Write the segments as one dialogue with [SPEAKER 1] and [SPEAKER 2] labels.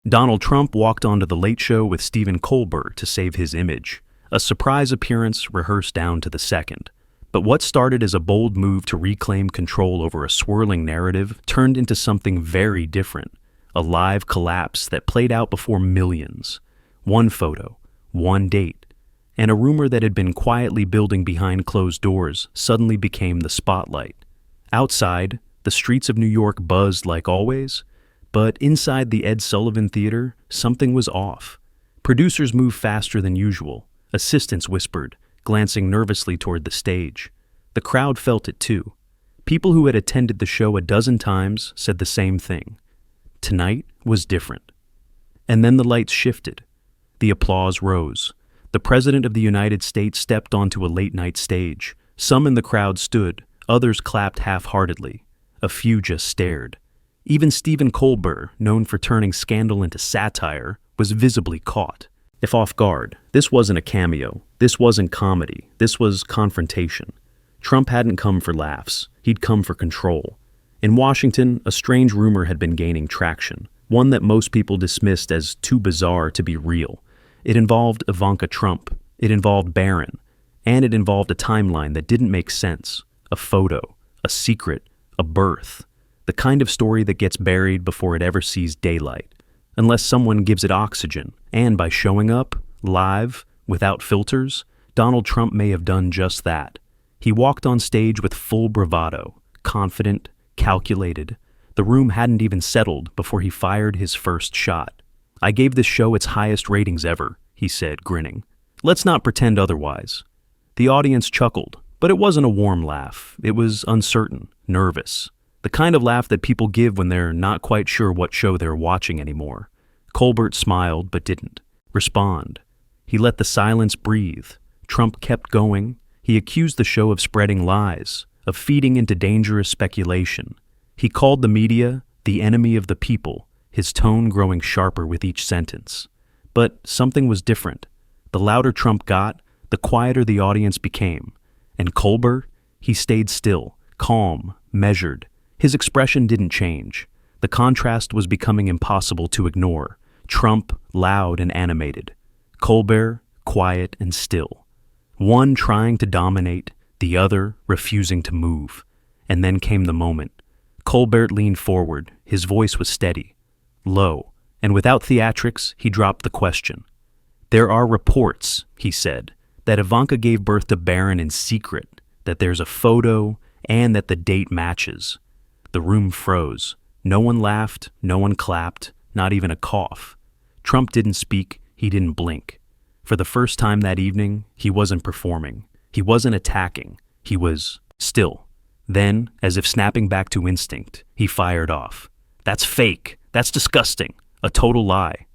[SPEAKER 1] Donald Trump walked onto The Late Show with Stephen Colbert to save his image, a surprise appearance rehearsed down to the second. But what started as a bold move to reclaim control over a swirling narrative turned into something very different, a live collapse that played out before millions. One photo, one date, and a rumor that had been quietly building behind closed doors suddenly became the spotlight. Outside, the streets of New York buzzed like always, but inside the Ed Sullivan Theater, something was off. Producers moved faster than usual. Assistants whispered, glancing nervously toward the stage. The crowd felt it too. People who had attended the show a dozen times said the same thing. Tonight was different. And then the lights shifted. The applause rose. The President of the United States stepped onto a late-night stage. Some in the crowd stood, others clapped half-heartedly. A few just stared. Even Stephen Colbert, known for turning scandal into satire, was visibly caught. If off guard, this wasn't a cameo. This wasn't comedy. This was confrontation. Trump hadn't come for laughs. He'd come for control. In Washington, a strange rumor had been gaining traction, one that most people dismissed as too bizarre to be real. It involved Ivanka Trump. It involved Barron. And it involved a timeline that didn't make sense. A photo. A secret. A birth. The kind of story that gets buried before it ever sees daylight, unless someone gives it oxygen. And by showing up, live, without filters, Donald Trump may have done just that. He walked on stage with full bravado, confident, calculated. The room hadn't even settled before he fired his first shot. "I gave this show its highest ratings ever," he said, grinning. "Let's not pretend otherwise." The audience chuckled, but it wasn't a warm laugh. It was uncertain, nervous. The kind of laugh that people give when they're not quite sure what show they're watching anymore. Colbert smiled but didn't respond. He let the silence breathe. Trump kept going. He accused the show of spreading lies, of feeding into dangerous speculation. He called the media the enemy of the people, his tone growing sharper with each sentence. But something was different. The louder Trump got, the quieter the audience became. And Colbert, he stayed still, calm, measured. His expression didn't change. The contrast was becoming impossible to ignore. Trump, loud and animated. Colbert, quiet and still. One trying to dominate, the other refusing to move. And then came the moment. Colbert leaned forward. His voice was steady, low, and without theatrics, he dropped the question. "There are reports," he said, "that Ivanka gave birth to Barron in secret, that there's a photo, and that the date matches." The room froze. No one laughed, no one clapped, not even a cough. Trump didn't speak, he didn't blink. For the first time that evening, he wasn't performing. He wasn't attacking. He was still. Then, as if snapping back to instinct, he fired off. "That's fake. That's disgusting. A total lie."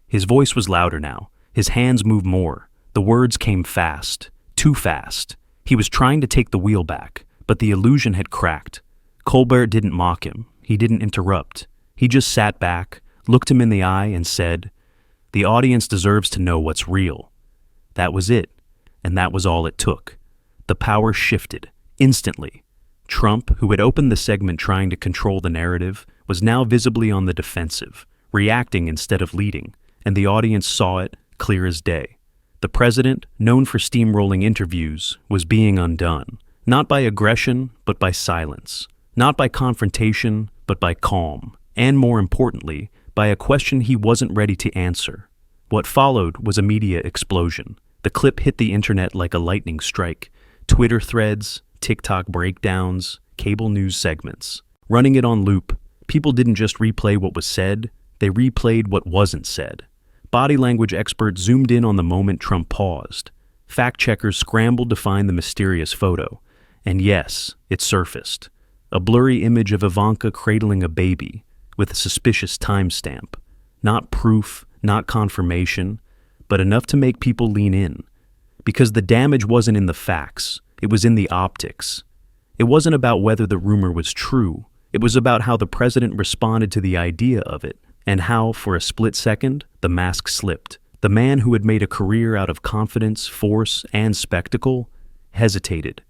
[SPEAKER 1] His voice was louder now. His hands moved more. The words came fast. Too fast. He was trying to take the wheel back, but the illusion had cracked. Colbert didn't mock him. He didn't interrupt. He just sat back, looked him in the eye, and said, "The audience deserves to know what's real." That was it, and that was all it took. The power shifted, instantly. Trump, who had opened the segment trying to control the narrative, was now visibly on the defensive, reacting instead of leading, and the audience saw it, clear as day. The president, known for steamrolling interviews, was being undone, not by aggression, but by silence. Not by confrontation, but by calm, and more importantly, by a question he wasn't ready to answer. What followed was a media explosion. The clip hit the internet like a lightning strike. Twitter threads, TikTok breakdowns, cable news segments. Running it on loop, people didn't just replay what was said, they replayed what wasn't said. Body language experts zoomed in on the moment Trump paused. Fact-checkers scrambled to find the mysterious photo. And yes, it surfaced. A blurry image of Ivanka cradling a baby, with a suspicious timestamp. Not proof, not confirmation, but enough to make people lean in. Because the damage wasn't in the facts, it was in the optics. It wasn't about whether the rumor was true, it was about how the president responded to the idea of it, and how, for a split second, the mask slipped. The man who had made a career out of confidence, force, and spectacle hesitated.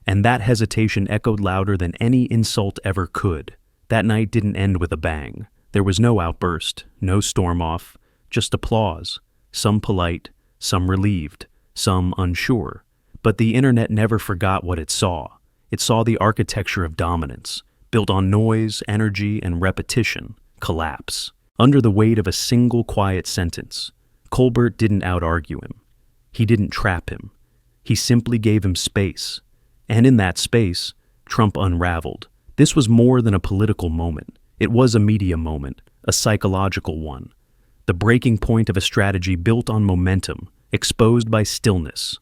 [SPEAKER 1] And that hesitation echoed louder than any insult ever could. That night didn't end with a bang. There was no outburst, no storm off, just applause, some polite, some relieved, some unsure. But the internet never forgot what it saw. It saw the architecture of dominance, built on noise, energy, and repetition, collapse. Under the weight of a single quiet sentence, Colbert didn't out-argue him. He didn't trap him. He simply gave him space. And in that space, Trump unraveled. This was more than a political moment. It was a media moment, a psychological one. The breaking point of a strategy built on momentum, exposed by stillness.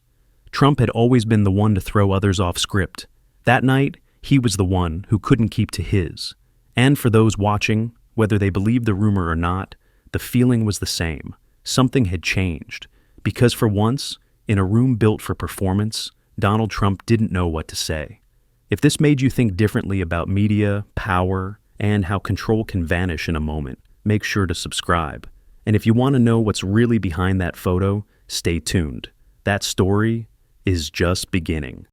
[SPEAKER 1] Trump had always been the one to throw others off script. That night, he was the one who couldn't keep to his. And for those watching, whether they believed the rumor or not, the feeling was the same. Something had changed. Because for once, in a room built for performance, Donald Trump didn't know what to say. If this made you think differently about media, power, and how control can vanish in a moment, make sure to subscribe. And if you want to know what's really behind that photo, stay tuned. That story is just beginning.